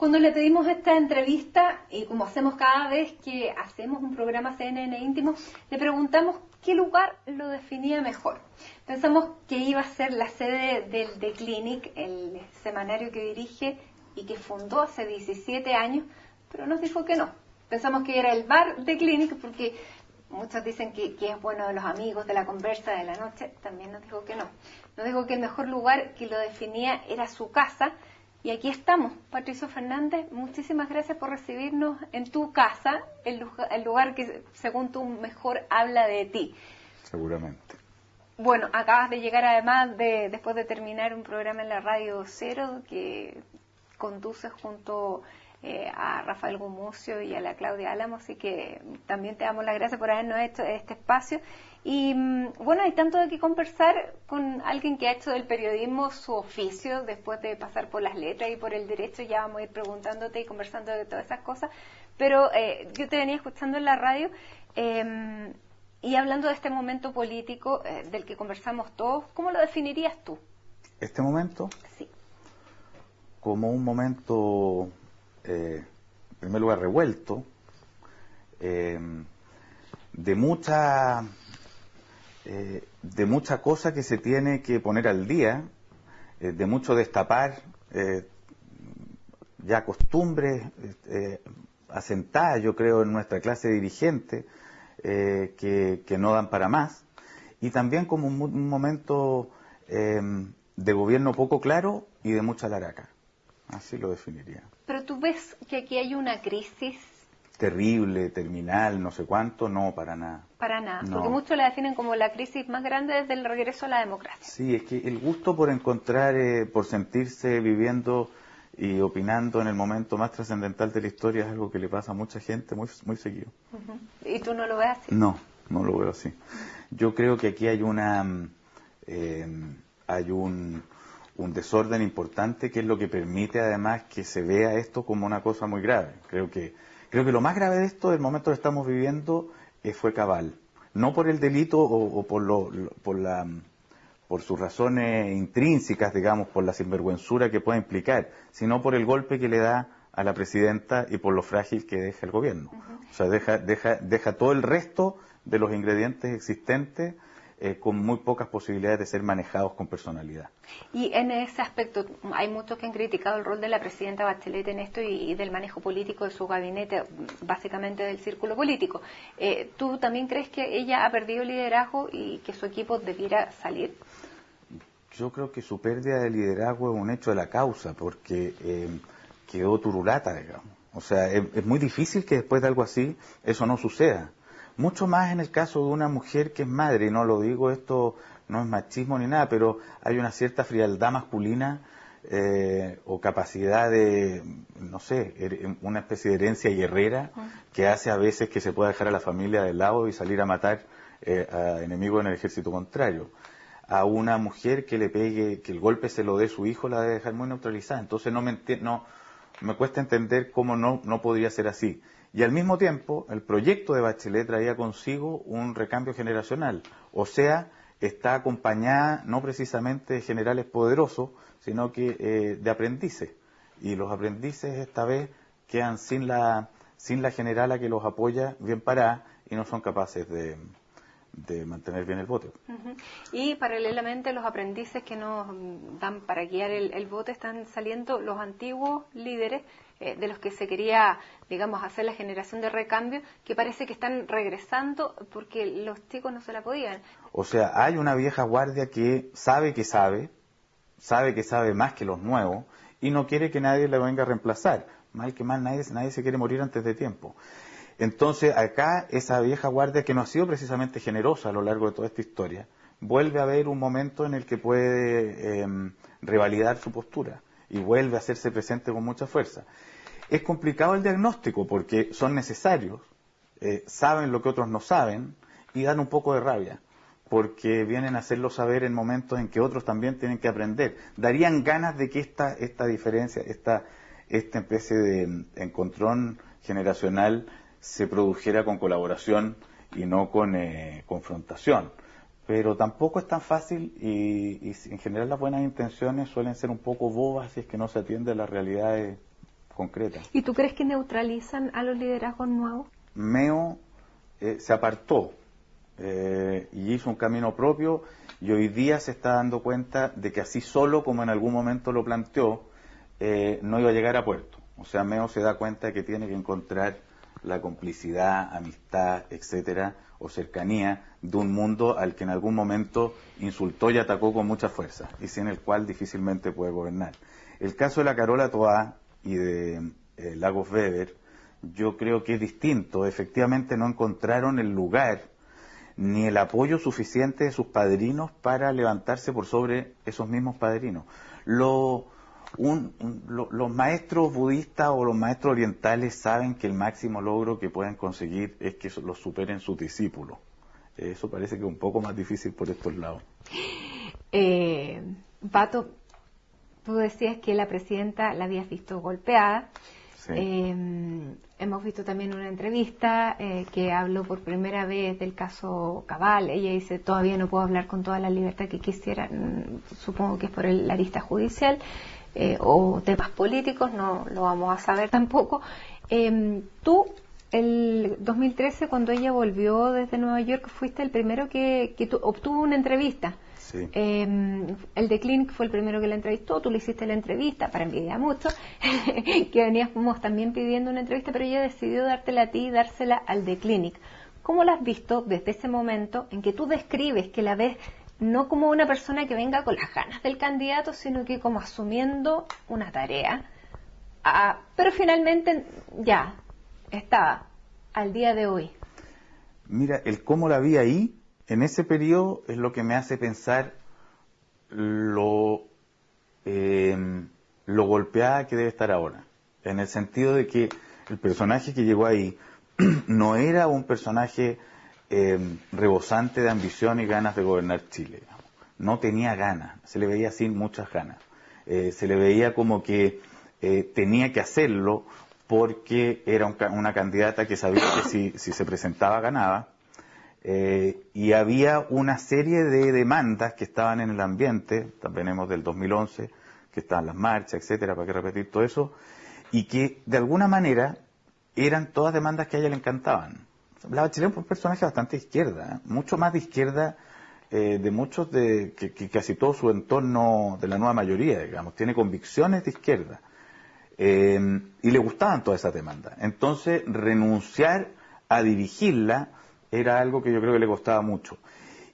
Cuando le pedimos esta entrevista, y como hacemos cada vez que hacemos un programa CNN íntimo, le preguntamos qué lugar lo definía mejor. Pensamos que iba a ser la sede del The Clinic, el semanario que dirige y que fundó hace 17 años, pero nos dijo que no. Pensamos que era el bar The Clinic porque muchos dicen que es bueno de los amigos, de la conversa, de la noche. También nos dijo que no. Nos dijo que el mejor lugar que lo definía era su casa. Y aquí estamos, Patricio Fernández, muchísimas gracias por recibirnos en tu casa, el lugar que según tú mejor habla de ti. Seguramente. Bueno, acabas de llegar además después de terminar un programa en la Radio Cero que conduces junto a Rafael Gumucio y a la Claudia Álamo, así que también te damos las gracias por habernos hecho este espacio. Y bueno, hay tanto de qué conversar con alguien que ha hecho del periodismo su oficio después de pasar por las letras y por el derecho. Ya vamos a ir preguntándote y conversando de todas esas cosas, pero yo te venía escuchando en la radio y hablando de este momento político del que conversamos todos. ¿Cómo lo definirías tú? ¿Este momento? Sí. Como un momento, en primer lugar, revuelto, de mucha cosa que se tiene que poner al día, de mucho destapar, ya costumbres asentadas, yo creo, en nuestra clase dirigente, que no dan para más, y también como un momento de gobierno poco claro y de mucha laraca. Así lo definiría. Pero tú ves que aquí hay una crisis terrible, terminal, no sé cuánto, no, para nada. Para nada, no. Porque muchos la definen como la crisis más grande desde el regreso a la democracia. Sí, es que el gusto por encontrar, por sentirse viviendo y opinando en el momento más trascendental de la historia es algo que le pasa a mucha gente muy, muy seguido. ¿Y tú no lo ves así? No, no lo veo así. Yo creo que aquí hay un desorden importante que es lo que permite además que se vea esto como una cosa muy grave. Creo que lo más grave de esto, del momento que estamos viviendo, fue cabal. No por el delito o por sus razones intrínsecas, digamos, por la sinvergüenzura que pueda implicar, sino por el golpe que le da a la presidenta y por lo frágil que deja el gobierno. O sea, deja todo el resto de los ingredientes existentes con muy pocas posibilidades de ser manejados con personalidad. Y en ese aspecto, hay muchos que han criticado el rol de la presidenta Bachelet en esto y del manejo político de su gabinete, básicamente del círculo político. ¿Tú también crees que ella ha perdido liderazgo y que su equipo debiera salir? Yo creo que su pérdida de liderazgo es un hecho de la causa, porque quedó turulata, digamos. O sea, es muy difícil que después de algo así eso no suceda. Mucho más en el caso de una mujer que es madre, y no lo digo, esto no es machismo ni nada, pero hay una cierta frialdad masculina o capacidad de, no sé, una especie de herencia guerrera que hace a veces que se pueda dejar a la familia de lado y salir a matar a enemigos en el ejército contrario. A una mujer que le pegue, que el golpe se lo dé su hijo, la debe dejar muy neutralizada. Entonces no me cuesta entender cómo no podría ser así. Y al mismo tiempo, el proyecto de Bachelet traía consigo un recambio generacional. O sea, está acompañada no precisamente de generales poderosos, sino que de aprendices. Y los aprendices esta vez quedan sin la generala que los apoya bien parada y no son capaces de mantener bien el voto. Y paralelamente los aprendices que nos dan para guiar el voto están saliendo los antiguos líderes de los que se quería, digamos, hacer la generación de recambio, que parece que están regresando porque los chicos no se la podían. O sea, hay una vieja guardia que sabe más que los nuevos y no quiere que nadie le venga a reemplazar. Mal que mal, nadie se quiere morir antes de tiempo. Entonces acá esa vieja guardia, que no ha sido precisamente generosa a lo largo de toda esta historia, vuelve a haber un momento en el que puede revalidar su postura y vuelve a hacerse presente con mucha fuerza. Es complicado el diagnóstico porque son necesarios, saben lo que otros no saben y dan un poco de rabia porque vienen a hacerlo saber en momentos en que otros también tienen que aprender. Darían ganas de que esta diferencia, esta especie de encontrón generacional se produjera con colaboración y no con confrontación. Pero tampoco es tan fácil y en general las buenas intenciones suelen ser un poco bobas si es que no se atiende a las realidades concretas. ¿Y tú crees que neutralizan a los liderazgos nuevos? Meo se apartó y hizo un camino propio, y hoy día se está dando cuenta de que así solo, como en algún momento lo planteó, no iba a llegar a puerto. O sea, Meo se da cuenta de que tiene que encontrar la complicidad, amistad, etcétera, o cercanía de un mundo al que en algún momento insultó y atacó con mucha fuerza, y sin el cual difícilmente puede gobernar. El caso de la Carola Toá y de Lagos Weber, yo creo que es distinto. Efectivamente no encontraron el lugar ni el apoyo suficiente de sus padrinos para levantarse por sobre esos mismos padrinos. Los maestros budistas o los maestros orientales saben que el máximo logro que pueden conseguir es que los superen sus discípulos. Eso parece que es un poco más difícil por estos lados. Pato, tú decías que la presidenta la habías visto golpeada. Sí. Hemos visto también una entrevista que habló por primera vez del caso Cabal. Ella dice, todavía no puedo hablar con toda la libertad que quisiera. Supongo que es por la arista judicial o temas políticos, no lo vamos a saber tampoco. Tú, el 2013, cuando ella volvió desde Nueva York, fuiste el primero que obtuvo una entrevista. Sí. El de Clinic fue el primero que la entrevistó, tú le hiciste la entrevista, para envidiar mucho, que veníamos también pidiendo una entrevista, pero ella decidió dártela a ti y dársela al de Clinic. ¿Cómo la has visto desde ese momento en que tú describes que la ves no como una persona que venga con las ganas del candidato, sino que como asumiendo una tarea? Pero finalmente ya estaba al día de hoy. Mira, el cómo la vi ahí, en ese periodo, es lo que me hace pensar lo golpeada que debe estar ahora. En el sentido de que el personaje que llegó ahí no era un personaje rebosante de ambición y ganas de gobernar Chile. Digamos. No tenía ganas, se le veía sin muchas ganas. Se le veía como que tenía que hacerlo porque era una candidata que sabía que si se presentaba ganaba. Y había una serie de demandas que estaban en el ambiente, también tenemos del 2011, que estaban las marchas, etcétera, para qué repetir todo eso, y que de alguna manera eran todas demandas que a ella le encantaban. La Bachelet fue un personaje bastante de izquierda, mucho más de izquierda de muchos que casi todo su entorno de la nueva mayoría, digamos, tiene convicciones de izquierda. Y le gustaban todas esas demandas. Entonces, renunciar a dirigirla era algo que yo creo que le costaba mucho.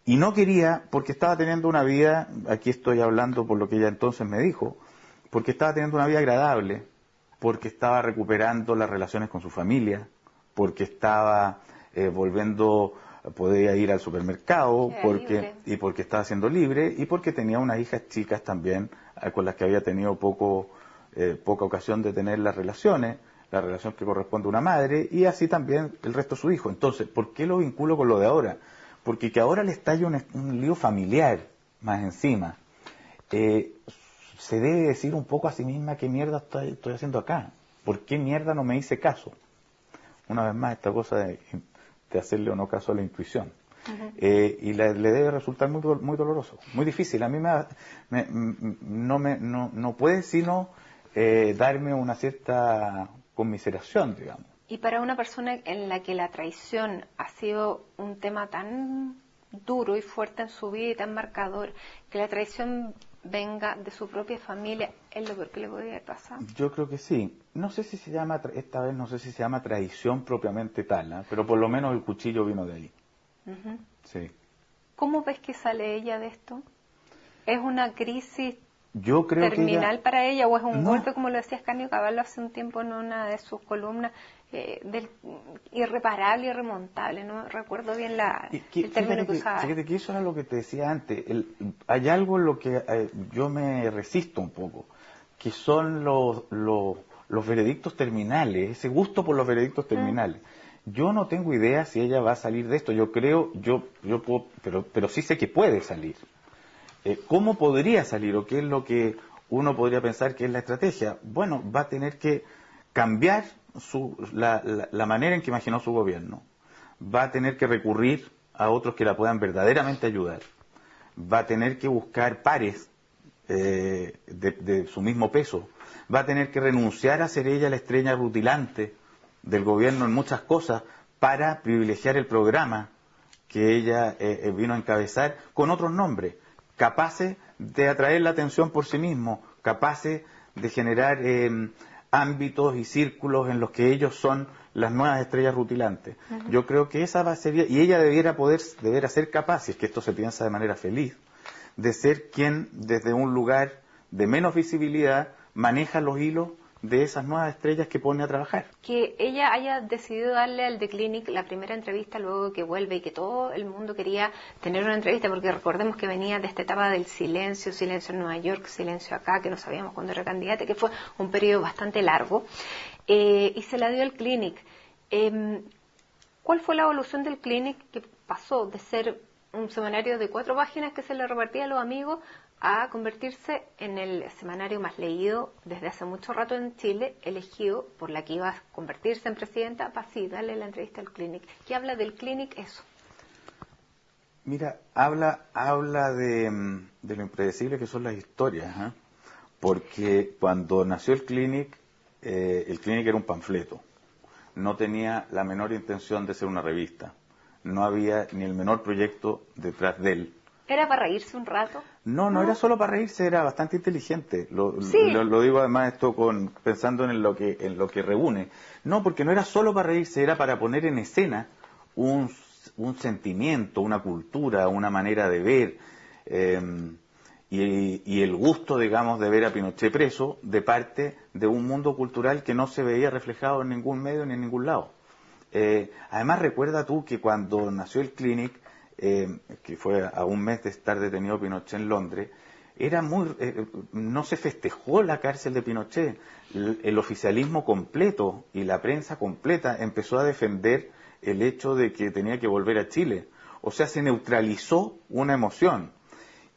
Y no quería, porque estaba teniendo una vida, aquí estoy hablando por lo que ella entonces me dijo, porque estaba teniendo una vida agradable, porque estaba recuperando las relaciones con su familia, porque estaba volviendo, podía ir al supermercado, y porque estaba siendo libre, y porque tenía unas hijas chicas también, con las que había tenido poca ocasión de tener las relaciones, la relación que corresponde a una madre, y así también el resto de su hijo. Entonces, ¿por qué lo vinculo con lo de ahora? Porque que ahora le estalla un lío familiar más encima. Se debe decir un poco a sí misma qué mierda estoy haciendo acá. ¿Por qué mierda no me hice caso? Una vez más, esta cosa de hacerle o no caso a la intuición. Y le debe resultar muy doloroso, muy difícil. A mí no puede sino darme una cierta conmiseración, digamos. Y para una persona en la que la traición ha sido un tema tan duro y fuerte en su vida y tan marcador, que la traición venga de su propia familia, ¿es lo peor que le podría pasar? Yo creo que sí. No sé si se llama, esta vez no sé si se llama traición propiamente tal, pero por lo menos el cuchillo vino de ahí. Sí. ¿Cómo ves que sale ella de esto? ¿Es una crisis yo creo terminal que para ella o es un golpe, como lo decía Escanio Caballo hace un tiempo en una de sus columnas, irreparable, irremontable? No recuerdo bien el término que usaba. Fíjate que eso era lo que te decía antes. Hay algo en lo que yo me resisto un poco, que son los veredictos terminales, ese gusto por los veredictos terminales. Yo no tengo idea si ella va a salir de esto. Yo creo, yo puedo, pero sí sé que puede salir. ¿Cómo podría salir o qué es lo que uno podría pensar que es la estrategia? Bueno, va a tener que cambiar la manera en que imaginó su gobierno. Va a tener que recurrir a otros que la puedan verdaderamente ayudar. Va a tener que buscar pares de su mismo peso. Va a tener que renunciar a ser ella la estrella rutilante del gobierno en muchas cosas para privilegiar el programa que ella vino a encabezar con otros nombres, capaces de atraer la atención por sí mismos, capaces de generar ámbitos y círculos en los que ellos son las nuevas estrellas rutilantes. Uh-huh. Yo creo que esa va a ser, y ella debiera ser capaz, si es que esto se piensa de manera feliz, de ser quien desde un lugar de menos visibilidad maneja los hilos de esas nuevas estrellas que pone a trabajar. Que ella haya decidido darle al The Clinic la primera entrevista luego que vuelve y que todo el mundo quería tener una entrevista, porque recordemos que venía de esta etapa del silencio en Nueva York, silencio acá, que no sabíamos cuándo era candidata, que fue un periodo bastante largo, y se la dio al Clinic. ¿Cuál fue la evolución del Clinic, que pasó de ser un semanario de 4 páginas que se le repartía a los amigos a convertirse en el semanario más leído desde hace mucho rato en Chile, elegido por la que iba a convertirse en presidenta, para así darle la entrevista al Clinic? ¿Qué habla del Clinic eso? Mira, habla de lo impredecible que son las historias, ¿eh? Porque cuando nació el Clinic era un panfleto, no tenía la menor intención de ser una revista, no había ni el menor proyecto detrás de él. ¿Era para reírse un rato? No era solo para reírse, era bastante inteligente. Lo digo además esto pensando en lo que reúne. No, porque no era solo para reírse, era para poner en escena un sentimiento, una cultura, una manera de ver, y el gusto, digamos, de ver a Pinochet preso de parte de un mundo cultural que no se veía reflejado en ningún medio ni en ningún lado. Además, recuerda tú que cuando nació el Clinic, que fue a un mes de estar detenido Pinochet en Londres, no se festejó la cárcel de Pinochet. El oficialismo completo y la prensa completa empezó a defender el hecho de que tenía que volver a Chile. O sea, se neutralizó una emoción.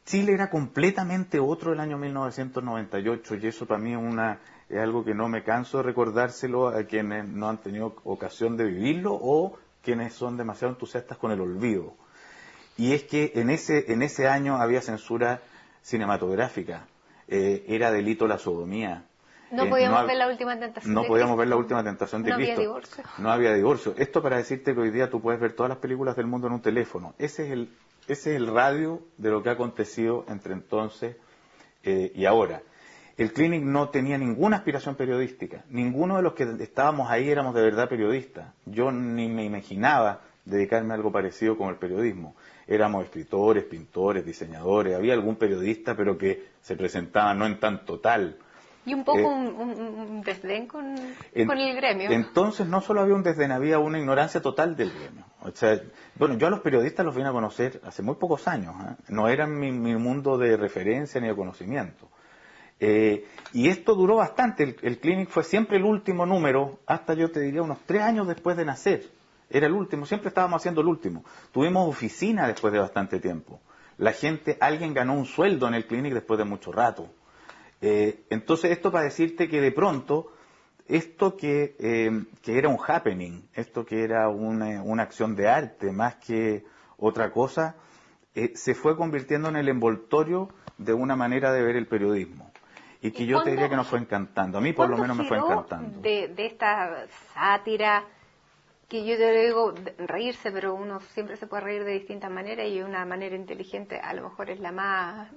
Chile era completamente otro el año 1998, y eso para mí es algo que no me canso de recordárselo a quienes no han tenido ocasión de vivirlo o quienes son demasiado entusiastas con el olvido. Y es que en ese año había censura cinematográfica, era delito la sodomía. No podíamos ver la última tentación de Cristo. No podíamos ver la última tentación de Cristo. No había divorcio. No había divorcio. Esto para decirte que hoy día tú puedes ver todas las películas del mundo en un teléfono. Ese es el radio de lo que ha acontecido entre entonces y ahora. El Clinic no tenía ninguna aspiración periodística. Ninguno de los que estábamos ahí éramos de verdad periodistas. Yo ni me imaginaba dedicarme a algo parecido con el periodismo. Éramos escritores, pintores, diseñadores, había algún periodista, pero que se presentaba no en tanto tal. Y un poco un desdén con el gremio. Entonces no solo había un desdén, había una ignorancia total del gremio. O sea, bueno, yo a los periodistas los vine a conocer hace muy pocos años, ¿eh? No eran mi mundo de referencia ni de conocimiento. Y esto duró bastante. El Clinic fue siempre el último número, hasta yo te diría unos 3 años después de nacer. Era el último, siempre estábamos haciendo el último. Tuvimos oficina después de bastante tiempo. Alguien ganó un sueldo en el Clinic después de mucho rato. Entonces esto para decirte que de pronto, esto que era un happening, esto que era una acción de arte más que otra cosa, se fue convirtiendo en el envoltorio de una manera de ver el periodismo. Y que yo te diría que nos fue encantando. A mí por lo menos me fue encantando. De esta sátira, que yo te digo reírse, pero uno siempre se puede reír de distintas maneras y una manera inteligente a lo mejor es la más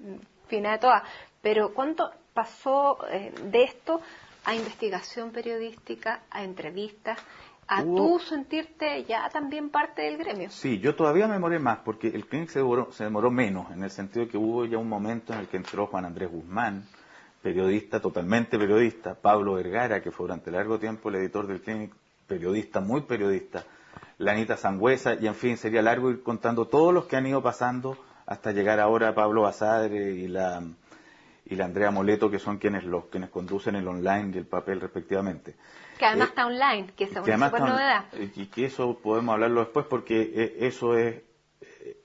fina de todas. Pero ¿cuánto pasó de esto a investigación periodística, a entrevistas, a tú sentirte ya también parte del gremio? Sí, yo todavía me demoré más porque el Clinic se demoró menos, en el sentido que hubo ya un momento en el que entró Juan Andrés Guzmán, periodista, totalmente periodista, Pablo Vergara, que fue durante largo tiempo el editor del Clinic, periodista, muy periodista, la Anita Sangüesa, y en fin, sería largo ir contando todos los que han ido pasando hasta llegar ahora a Pablo Basadre y la Andrea Moleto, que son quienes conducen el online y el papel respectivamente. Que además está online, que es una super novedad. Y que eso podemos hablarlo después porque eso es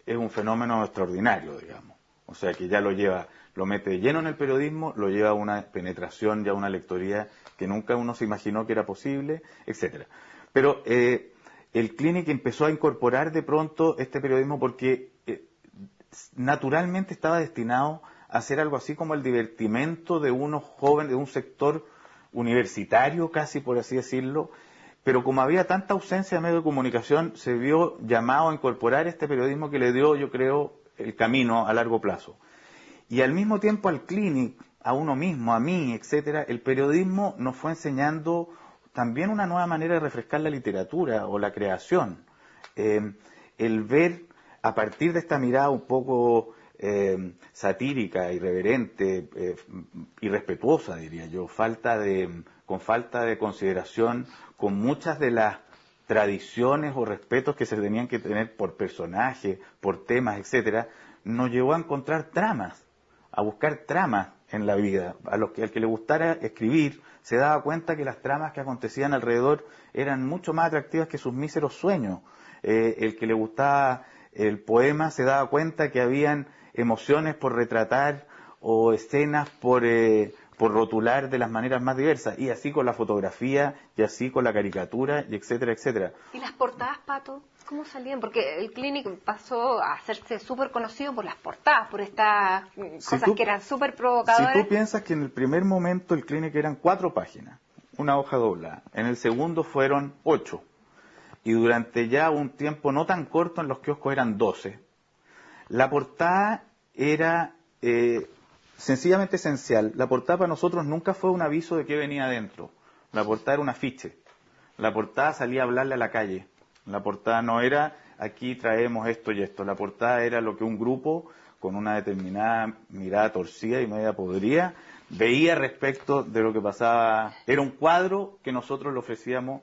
un fenómeno extraordinario, digamos. O sea, que ya lo mete lleno en el periodismo, lo lleva a una penetración, ya a una lectoría que nunca uno se imaginó que era posible, etcétera. Pero el Clinic empezó a incorporar de pronto este periodismo porque naturalmente estaba destinado hacer algo así como el divertimento de unos jóvenes, de un sector universitario casi, por así decirlo, pero como había tanta ausencia de medios de comunicación, se vio llamado a incorporar este periodismo que le dio, yo creo, el camino a largo plazo. Y al mismo tiempo al Clinic, a uno mismo, a mí, etcétera, el periodismo nos fue enseñando también una nueva manera de refrescar la literatura o la creación. El ver a partir de esta mirada un poco satírica, irreverente, irrespetuosa, diría yo, con falta de consideración, con muchas de las tradiciones o respetos que se tenían que tener por personajes, por temas, etcétera, nos llevó a encontrar tramas, a buscar tramas en la vida. Al que le gustara escribir se daba cuenta que las tramas que acontecían alrededor eran mucho más atractivas que sus míseros sueños. El que le gustaba el poema se daba cuenta que habían emociones por retratar o escenas por rotular de las maneras más diversas, y así con la fotografía, y así con la caricatura, y etcétera, etcétera. ¿Y las portadas, Pato? ¿Cómo salían? Porque el Clinic pasó a hacerse súper conocido por las portadas, por estas cosas que eran súper provocadoras. Si tú piensas que en el primer momento el Clinic eran 4 páginas, una hoja doblada, en el segundo fueron 8, y durante ya un tiempo no tan corto en los kioscos eran 12. La portada era sencillamente esencial. La portada para nosotros nunca fue un aviso de qué venía adentro. La portada era un afiche. La portada salía a hablarle a la calle. La portada no era aquí traemos esto y esto. La portada era lo que un grupo con una determinada mirada torcida y media podrida veía respecto de lo que pasaba. Era un cuadro que nosotros le ofrecíamos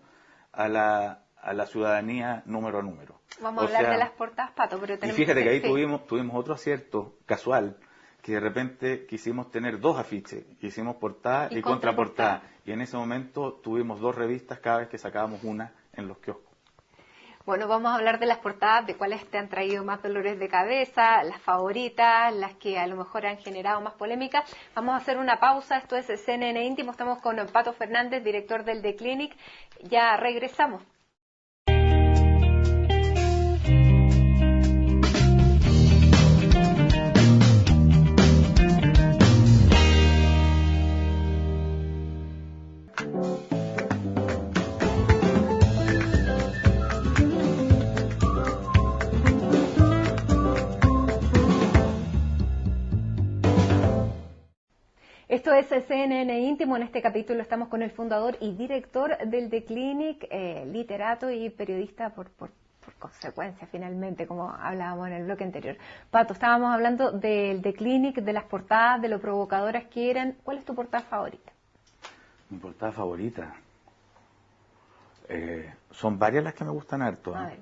a la ciudadanía número a número. Vamos a hablar de las portadas, Pato, pero tenemos y fíjate que ahí tuvimos otro acierto casual, que de repente quisimos tener 2 afiches, hicimos portada y contraportada, y en ese momento tuvimos 2 revistas cada vez que sacábamos una en los kioscos. Bueno, vamos a hablar de las portadas, de cuáles te han traído más dolores de cabeza, las favoritas, las que a lo mejor han generado más polémica. Vamos a hacer una pausa, esto es CNN Íntimo, estamos con Pato Fernández, director del The Clinic, ya regresamos. Esto es CNN Íntimo. En este capítulo estamos con el fundador y director del The Clinic, literato y periodista por consecuencia, finalmente, como hablábamos en el bloque anterior. Pato, estábamos hablando del The Clinic, de las portadas, de lo provocadoras que eran. ¿Cuál es tu portada favorita? Mi portada favorita. Son varias las que me gustan harto. A ver.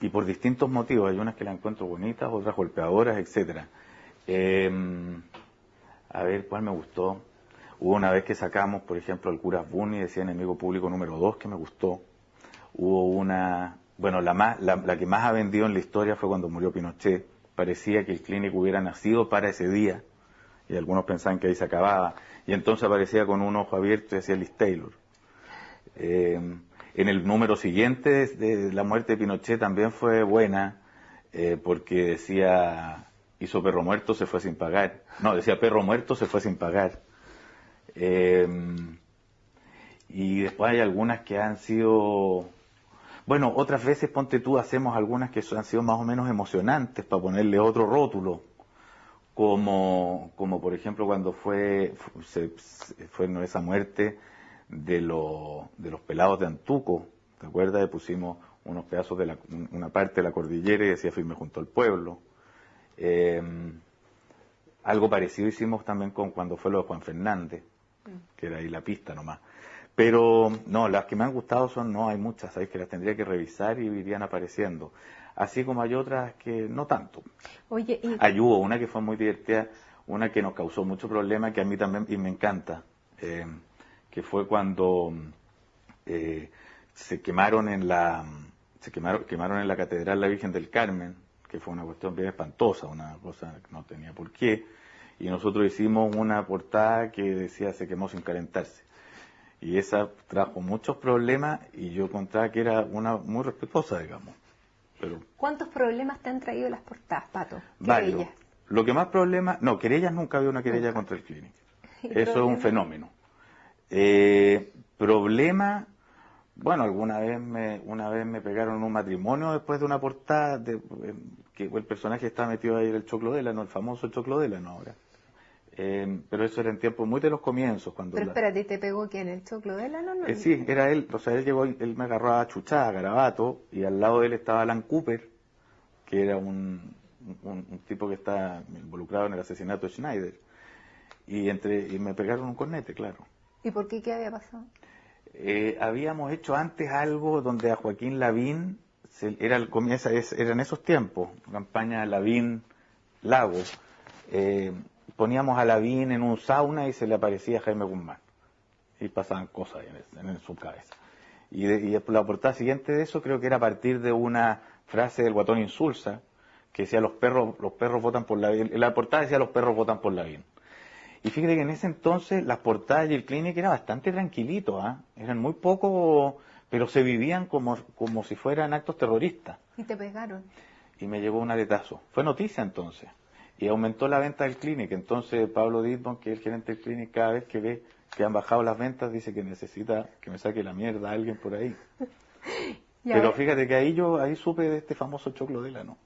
Y por distintos motivos. Hay unas que las encuentro bonitas, otras golpeadoras, etcétera. A ver, ¿cuál me gustó? Hubo una vez que sacamos, por ejemplo, el Cura Bunny, decía Enemigo Público número 2, que me gustó. Hubo una... Bueno, la que más ha vendido en la historia fue cuando murió Pinochet. Parecía que el Clinic hubiera nacido para ese día, y algunos pensaban que ahí se acababa. Y entonces aparecía con un ojo abierto y decía Liz Taylor. En el número siguiente de la muerte de Pinochet también fue buena, porque decía... hizo perro muerto, se fue sin pagar. No, decía perro muerto, se fue sin pagar. Y después hay algunas que han sido... Bueno, otras veces, ponte tú, hacemos algunas que han sido más o menos emocionantes para ponerle otro rótulo. Como por ejemplo cuando fue esa muerte de los pelados de Antuco. ¿Te acuerdas? Le pusimos unos pedazos de una parte de la cordillera y decía firme junto al pueblo. Algo parecido hicimos también con cuando fue lo de Juan Fernández, que era ahí la pista nomás. Pero no, las que me han gustado hay muchas, ¿sabes? Que las tendría que revisar y irían apareciendo. Así como hay otras que no tanto. Oye, Hubo una que fue muy divertida, una que nos causó mucho problema, que a mí también y me encanta, que fue cuando quemaron en la Catedral la Virgen del Carmen, que fue una cuestión bien espantosa, una cosa que no tenía por qué, y nosotros hicimos una portada que decía se quemó sin calentarse, y esa trajo muchos problemas, y yo encontraba que era una muy respetuosa, digamos. Pero ¿cuántos problemas te han traído las portadas, Pato? Varios. Lo que más problema, no, querellas nunca había una querella contra el Clinic. Eso es un fenómeno. Problema, bueno, una vez me pegaron un matrimonio después de una portada que el personaje está metido ahí, el Choclo Delano, el famoso Choclo Delano ahora. Pero eso era en tiempos muy de los comienzos. Pero espérate, ¿te pegó quién? ¿El Choclo Delano? No, sí, era él. O sea, él me agarró a chuchada, a garabato, y al lado de él estaba Alan Cooper, que era un tipo que está involucrado en el asesinato de Schneider. Y me pegaron un cornete, claro. ¿Y por qué? ¿Qué había pasado? Habíamos hecho antes algo donde a Joaquín Lavín, eran esos tiempos, campaña Lavín-Lago, poníamos a Lavín en un sauna y se le aparecía Jaime Guzmán. Y pasaban cosas en su cabeza. Y la portada siguiente de eso creo que era a partir de una frase del Guatón Insulza, que decía los perros votan por Lavín. La portada decía los perros votan por Lavín. Y fíjate que en ese entonces las portadas y el Clinic era bastante tranquilito, eran muy poco, pero se vivían como si fueran actos terroristas. ¿Y te pegaron? Y me llegó un aletazo. Fue noticia entonces. Y aumentó la venta del Clinic. Entonces Pablo Dittborn, que es el gerente del Clinic, cada vez que ve que han bajado las ventas, dice que necesita que me saque la mierda a alguien por ahí. Pero fíjate que ahí supe de este famoso Choclo Delano.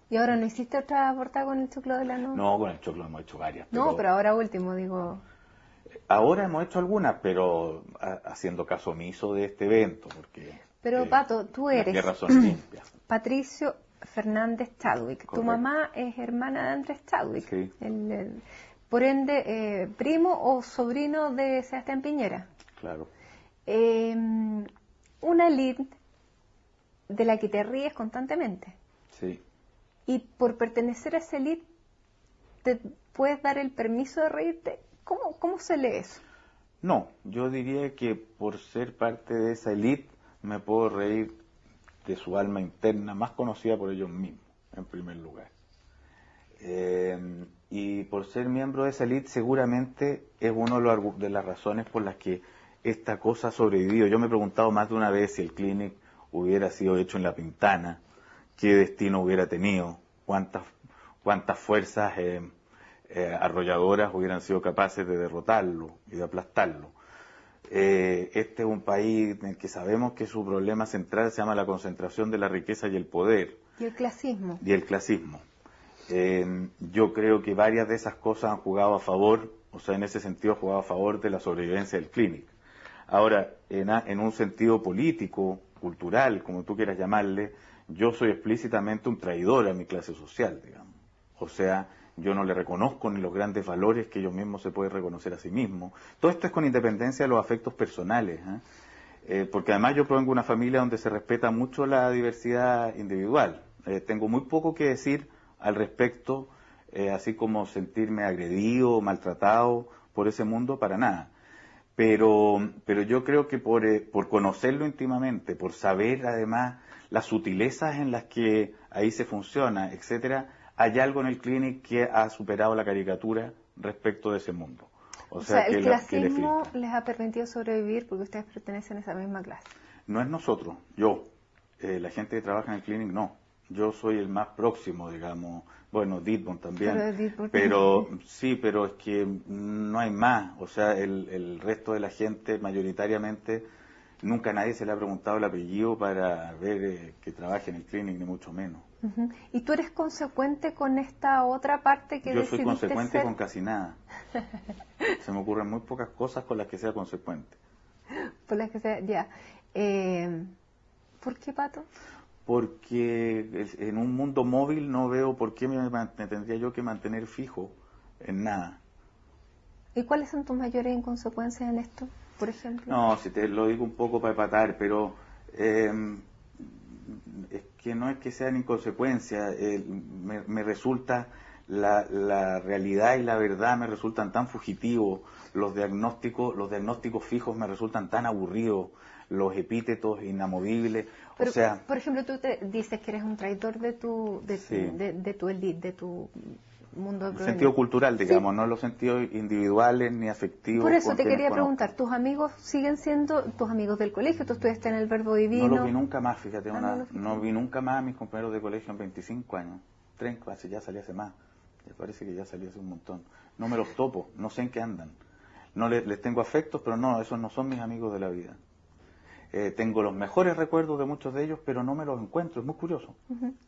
¿Y ahora no hiciste otra portada con el Choclo Delano? No, con el Choclo hemos hecho varias. No, pero ahora último, digo... Ahora hemos hecho algunas, pero haciendo caso omiso de este evento, porque... Pero Pato, tú eres Patricio Fernández Chadwick. Correcto. Tu mamá es hermana de Andrés Chadwick. Sí. Por ende, primo o sobrino de Sebastián Piñera. Claro. Una elite de la que te ríes constantemente. Sí. Y por pertenecer a esa elite, ¿te puedes dar el permiso de reírte? ¿Cómo se lee eso? No, yo diría que por ser parte de esa elite me puedo reír de su alma interna, más conocida por ellos mismos, en primer lugar. Y por ser miembro de esa elite seguramente es una de las razones por las que esta cosa ha sobrevivido. Yo me he preguntado más de una vez si el Clinic hubiera sido hecho en La Pintana, qué destino hubiera tenido, cuántas fuerzas arrolladoras hubieran sido capaces de derrotarlo y de aplastarlo. Este es un país en el que sabemos que su problema central se llama la concentración de la riqueza y el poder. Y el clasismo. Y el clasismo. Yo creo que varias de esas cosas han jugado a favor, o sea, en ese sentido ha jugado a favor de la sobrevivencia del Clinic. Ahora, en un sentido político, cultural, como tú quieras llamarle, yo soy explícitamente un traidor a mi clase social, digamos. O sea, yo no le reconozco ni los grandes valores que ellos mismos se pueden reconocer a sí mismos. Todo esto es con independencia de los afectos personales, porque además yo provengo de una familia donde se respeta mucho la diversidad individual. Tengo muy poco que decir al respecto, así como sentirme agredido, maltratado por ese mundo, para nada. Pero yo creo que por conocerlo íntimamente, por saber además las sutilezas en las que ahí se funciona, etcétera, hay algo en el Clinic que ha superado la caricatura respecto de ese mundo. O sea el clasismo les ha permitido sobrevivir porque ustedes pertenecen a esa misma clase. No es nosotros, la gente que trabaja en el Clinic no. Yo soy el más próximo, digamos, bueno, Dittborn también, pero sí, pero es que no hay más, o sea, el resto de la gente mayoritariamente, nunca nadie se le ha preguntado el apellido para ver que trabaje en el Clinic, ni mucho menos. Uh-huh. ¿Y tú eres consecuente con esta otra parte que decidiste ser? Yo soy consecuente con casi nada. Se me ocurren muy pocas cosas con las que sea consecuente. Por las que sea, ya. ¿Por qué, Pato? Porque en un mundo móvil no veo por qué me tendría yo que mantener fijo en nada. ¿Y cuáles son tus mayores inconsecuencias en esto, por ejemplo? No, si te lo digo un poco para empatar, pero es que no es que sean inconsecuencias, me resulta la realidad y la verdad me resultan tan fugitivos, los diagnósticos fijos me resultan tan aburridos, los epítetos inamovibles. Pero, o sea, por ejemplo, tú te dices que eres un traidor de tu elite, de tu mundo de proveniencia. Sentido cultural, digamos, sí. No los sentidos individuales ni afectivos. Por eso te quería preguntar, ¿tus amigos siguen siendo tus amigos del colegio? ¿Tú estuviste en el Verbo Divino? No los vi nunca más, fíjate, no vi nunca más a mis compañeros de colegio en 25 años. 3 clases, ya salí hace más. Me parece que ya salió hace un montón. No me los topo, no sé en qué andan. No les tengo afectos, pero no, esos no son mis amigos de la vida. Tengo los mejores recuerdos de muchos de ellos, pero no me los encuentro, es muy curioso.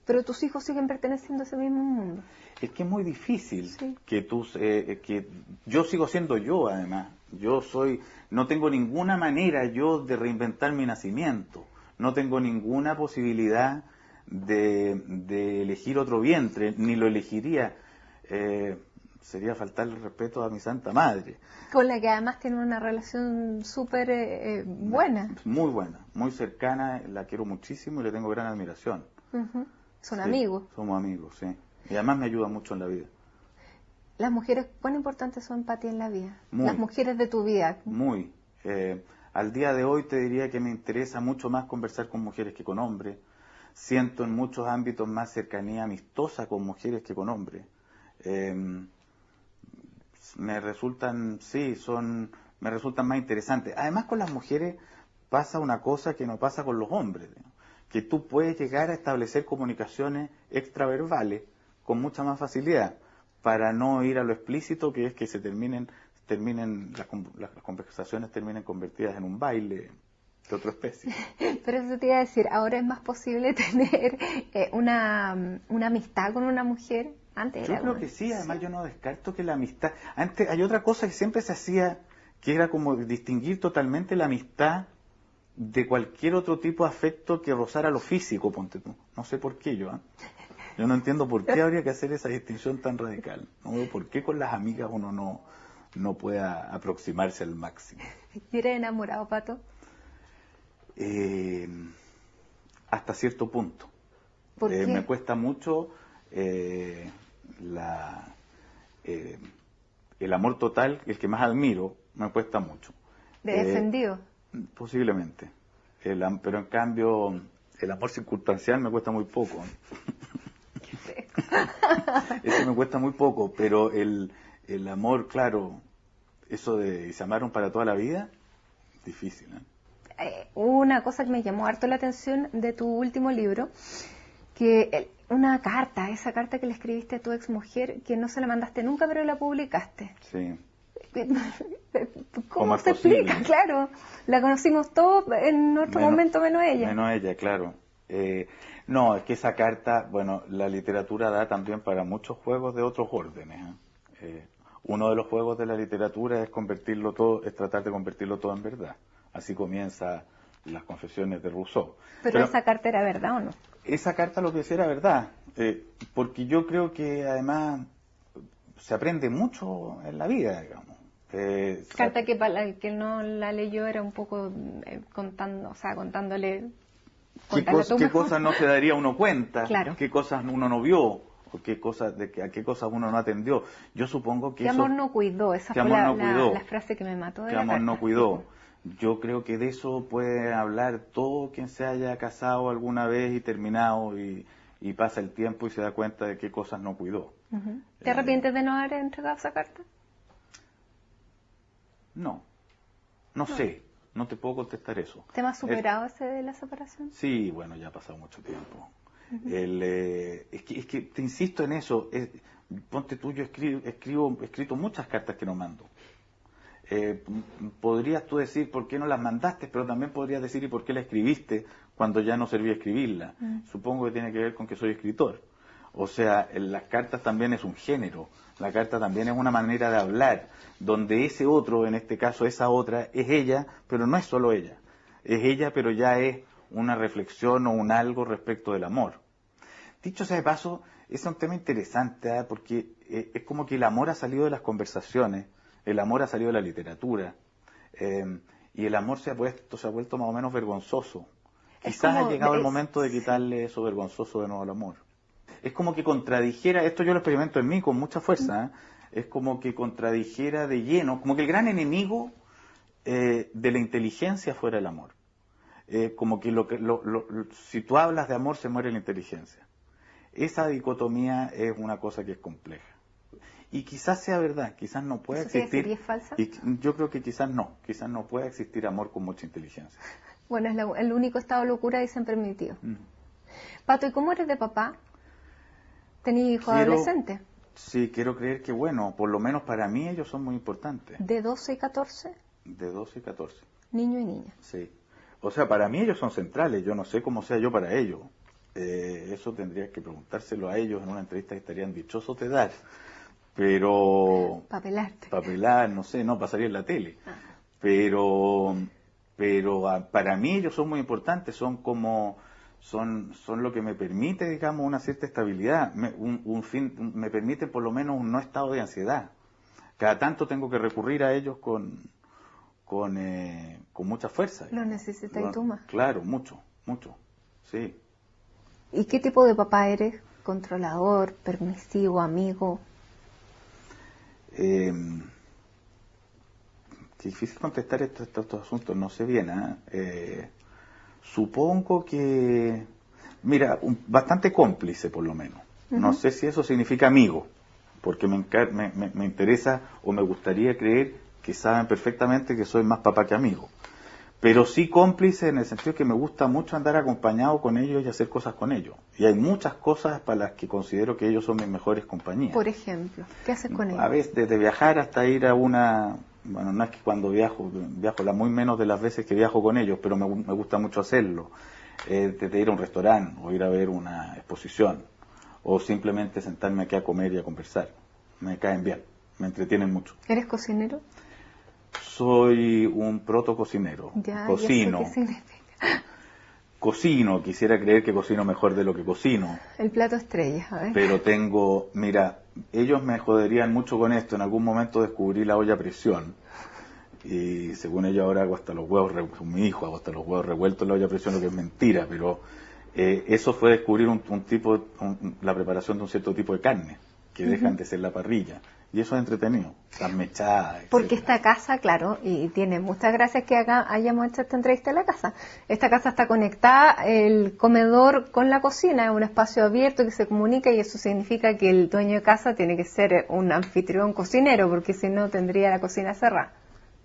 Pero tus hijos siguen perteneciendo a ese mismo mundo. Es que es muy difícil Sí. que yo sigo siendo yo, además. No tengo ninguna manera yo de reinventar mi nacimiento. No tengo ninguna posibilidad de elegir otro vientre, ni lo elegiría. Sería faltarle respeto a mi santa madre. Con la que además tiene una relación súper buena. Muy buena, muy cercana, la quiero muchísimo y le tengo gran admiración. Son Sí, amigos. Somos amigos, sí. Y además me ayuda mucho en la vida. Las mujeres, ¿cuán importante es su empatía en la vida? Muy. Las mujeres de tu vida. Muy. Al día de hoy te diría que me interesa mucho más conversar con mujeres que con hombres. Siento en muchos ámbitos más cercanía amistosa con mujeres que con hombres. Me resultan más interesantes. Además, con las mujeres pasa una cosa que no pasa con los hombres, ¿no? Que tú puedes llegar a establecer comunicaciones extraverbales con mucha más facilidad, para no ir a lo explícito, que es que las conversaciones terminen convertidas en un baile de otra especie. Pero eso te iba a decir, ahora es más posible tener una amistad con una mujer. Antes Yo era creo como- que sí, además yo no descarto que la amistad... Antes hay otra cosa que siempre se hacía, que era como distinguir totalmente la amistad de cualquier otro tipo de afecto que rozara lo físico, ponte tú. No sé por qué yo, ¿eh? Yo no entiendo por qué habría que hacer esa distinción tan radical. No veo por qué con las amigas uno no pueda aproximarse al máximo. ¿Y eres enamorado, Pato? Hasta cierto punto. ¿Por qué? Me cuesta mucho el amor total, el que más admiro, me cuesta mucho. ¿De defendido? Posiblemente. Pero en cambio, el amor circunstancial me cuesta muy poco. Eso me cuesta muy poco, pero el amor, claro, eso de se amaron para toda la vida, difícil, ¿eh? Una cosa que me llamó harto la atención de tu último libro, que una carta, esa carta que le escribiste a tu ex mujer, que no se la mandaste nunca, pero la publicaste. Sí. ¿Cómo es se posible? explica? Claro, la conocimos todos en otro momento menos ella. Menos ella, claro. No, es que esa carta, bueno, la literatura da también para muchos juegos de otros órdenes, ¿eh? Uno de los juegos de la literatura es tratar de convertirlo todo en verdad. Así comienza las confesiones de Rousseau. Pero esa carta era verdad o no? Esa carta lo que decía era verdad, porque yo creo que además se aprende mucho en la vida, digamos. Carta que para el que no la leyó era un poco contándole ¿Qué cosas no se daría uno cuenta? Claro. ¿Qué cosas uno no vio? ¿O a qué cosas uno no atendió? Yo supongo que ¿Qué amor no cuidó? Esa fue la frase que me mató de ¿Qué la amor carta? no cuidó? Yo creo que de eso puede hablar todo quien se haya casado alguna vez y terminado y pasa el tiempo y se da cuenta de qué cosas no cuidó. ¿Te arrepientes de no haber entregado esa carta? No sé, no te puedo contestar eso. ¿Te has superado ese de la separación? Sí, bueno, ya ha pasado mucho tiempo. Es que te insisto en eso. Ponte tú, yo he escrito muchas cartas que no mando. Podrías tú decir por qué no las mandaste, pero también podrías decir y por qué la escribiste cuando ya no servía escribirla. Supongo que tiene que ver con que soy escritor. O sea, las cartas también es un género. La carta también es una manera de hablar, donde ese otro, en este caso esa otra, es ella, pero no es solo ella. Es ella, pero ya es una reflexión o un algo respecto del amor. Dicho sea de paso, es un tema interesante, ¿eh? Porque es como que el amor ha salido de las conversaciones, el amor ha salido de la literatura, y el amor se ha vuelto más o menos vergonzoso. Quizás ha llegado el momento de quitarle eso vergonzoso de nuevo al amor. Es como que contradijera, esto yo lo experimento en mí con mucha fuerza, ¿eh? Es como que contradijera de lleno, como que el gran enemigo de la inteligencia fuera el amor. Como que si tú hablas de amor se muere la inteligencia. Esa dicotomía es una cosa que es compleja. Y quizás sea verdad, quizás no pueda existir. ¿Es falsa? Y yo creo que quizás no pueda existir amor con mucha inteligencia. Bueno, es el único estado de locura y se han permitido. Pato, ¿y cómo eres de papá? ¿Tenís hijos adolescentes? Sí, quiero creer que, bueno, por lo menos para mí ellos son muy importantes. ¿De 12 y 14? De 12 y 14. Niño y niña. Sí. O sea, para mí ellos son centrales, yo no sé cómo sea yo para ellos. Eso tendría que preguntárselo a ellos en una entrevista que estarían dichosos de dar. Pero... Papelarte. Papelar, no sé, no, pasaría en la tele. Ah. Pero para mí ellos son muy importantes, son lo que me permite, digamos, una cierta estabilidad, me permite por lo menos un no estado de ansiedad. Cada tanto tengo que recurrir a ellos con mucha fuerza. Lo necesitas y tú más. Claro, mucho, sí. ¿Y qué tipo de papá eres? ¿Controlador, permisivo, amigo? Qué difícil contestar estos asuntos, no sé bien. Supongo que, mira, bastante cómplice por lo menos. Uh-huh. No sé si eso significa amigo, porque me interesa o me gustaría creer que saben perfectamente que soy más papá que amigo. Pero sí cómplice en el sentido que me gusta mucho andar acompañado con ellos y hacer cosas con ellos. Y hay muchas cosas para las que considero que ellos son mis mejores compañías. Por ejemplo, ¿qué haces con ellos? A veces desde viajar hasta ir a una... Bueno, no es que cuando viajo la muy menos de las veces que viajo con ellos, pero me gusta mucho hacerlo. Desde ir a un restaurante o ir a ver una exposición o simplemente sentarme aquí a comer y a conversar. Me caen bien, me entretienen mucho. ¿Eres cocinero? Soy un proto-cocinero. Cocino. ¿Qué significa? Cocino, quisiera creer que cocino mejor de lo que cocino. El plato estrella, a ver. Pero mira, ellos me joderían mucho con esto. En algún momento descubrí la olla a presión. Y según ellos ahora hago hasta los huevos, mi hijo hago hasta los huevos revueltos en la olla a presión, lo que es mentira. Pero eso fue descubrir la preparación de un cierto tipo de carne, que dejan de ser la parrilla. Y eso es entretenido, las mechadas. Porque esta casa, claro, y tiene muchas gracias que hayamos hecho esta entrevista en la casa. Esta casa está conectada, el comedor con la cocina, es un espacio abierto que se comunica y eso significa que el dueño de casa tiene que ser un anfitrión cocinero, porque si no tendría la cocina cerrada.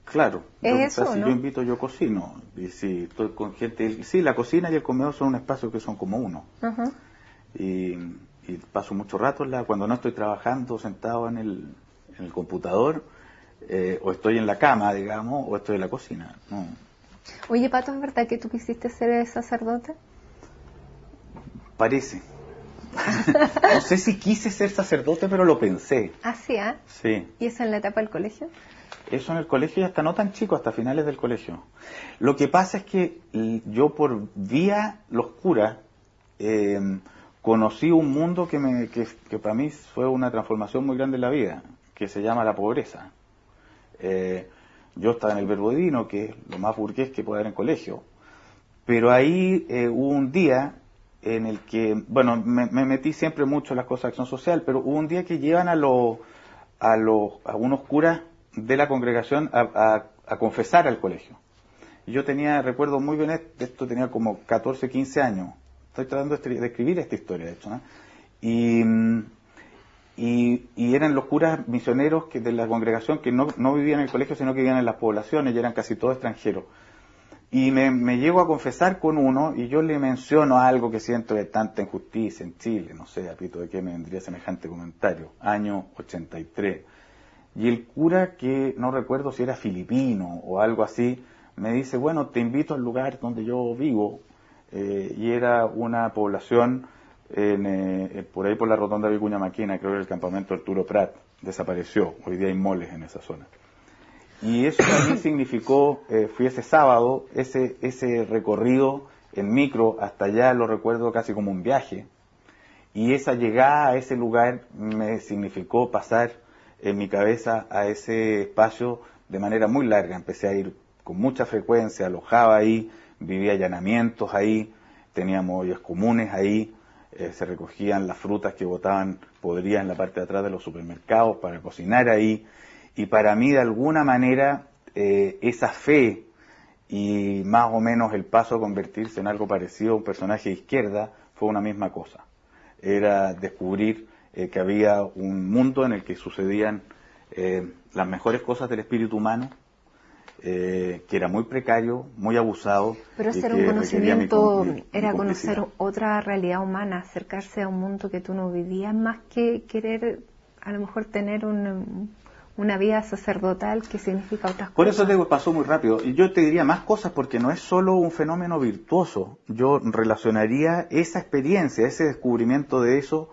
Claro, eso, si ¿no? yo invito, yo cocino. Y si estoy con gente, sí, la cocina y el comedor son un espacio que son como uno. Uh-huh. Y paso mucho rato cuando no estoy trabajando sentado en el computador, o estoy en la cama, digamos, o estoy en la cocina. No. Oye, Pato, ¿es verdad que tú quisiste ser sacerdote? Parece. No sé si quise ser sacerdote, pero lo pensé. ¿Ah, sí? Sí. ¿Y eso en la etapa del colegio? Eso en el colegio y hasta no tan chico, hasta finales del colegio. Lo que pasa es que yo por vía los curas conocí un mundo que para mí fue una transformación muy grande en la vida, que se llama la pobreza. Yo estaba en el Verbo Divino, que es lo más burgués que puede haber en colegio, pero ahí hubo un día en el que, bueno, me metí siempre mucho en las cosas de acción social, pero hubo un día que llevan a unos curas de la congregación a confesar al colegio. Y yo recuerdo muy bien esto, tenía como 14, 15 años. Estoy tratando de escribir esta historia, de hecho, ¿no? Y eran los curas misioneros de la congregación que no vivían en el colegio, sino que vivían en las poblaciones y eran casi todos extranjeros. Y me llego a confesar con uno y yo le menciono algo que siento de tanta injusticia en Chile, no sé, a pito de qué me vendría semejante comentario, año 83. Y el cura, que no recuerdo si era filipino o algo así, me dice, bueno, te invito al lugar donde yo vivo, y era una población por ahí por la rotonda de Vicuña Maquena, creo que el campamento Arturo Prat, desapareció, hoy día hay moles en esa zona. Y eso para mí significó, fui ese sábado, ese recorrido en micro hasta allá, lo recuerdo casi como un viaje, y esa llegada a ese lugar me significó pasar en mi cabeza a ese espacio de manera muy larga. Empecé a ir con mucha frecuencia, alojaba ahí, vivía allanamientos ahí, teníamos ollas comunes ahí, se recogían las frutas que botaban podrían en la parte de atrás de los supermercados para cocinar ahí, y para mí de alguna manera esa fe y más o menos el paso a convertirse en algo parecido a un personaje de izquierda fue una misma cosa. Era descubrir que había un mundo en el que sucedían las mejores cosas del espíritu humano, que era muy precario, muy abusado. Pero ese era un conocimiento, era conocer otra realidad humana, acercarse a un mundo que tú no vivías, más que querer a lo mejor tener una vida sacerdotal que significa otras cosas. Por eso te pasó muy rápido. Y yo te diría más cosas porque no es solo un fenómeno virtuoso. Yo relacionaría esa experiencia, ese descubrimiento de eso,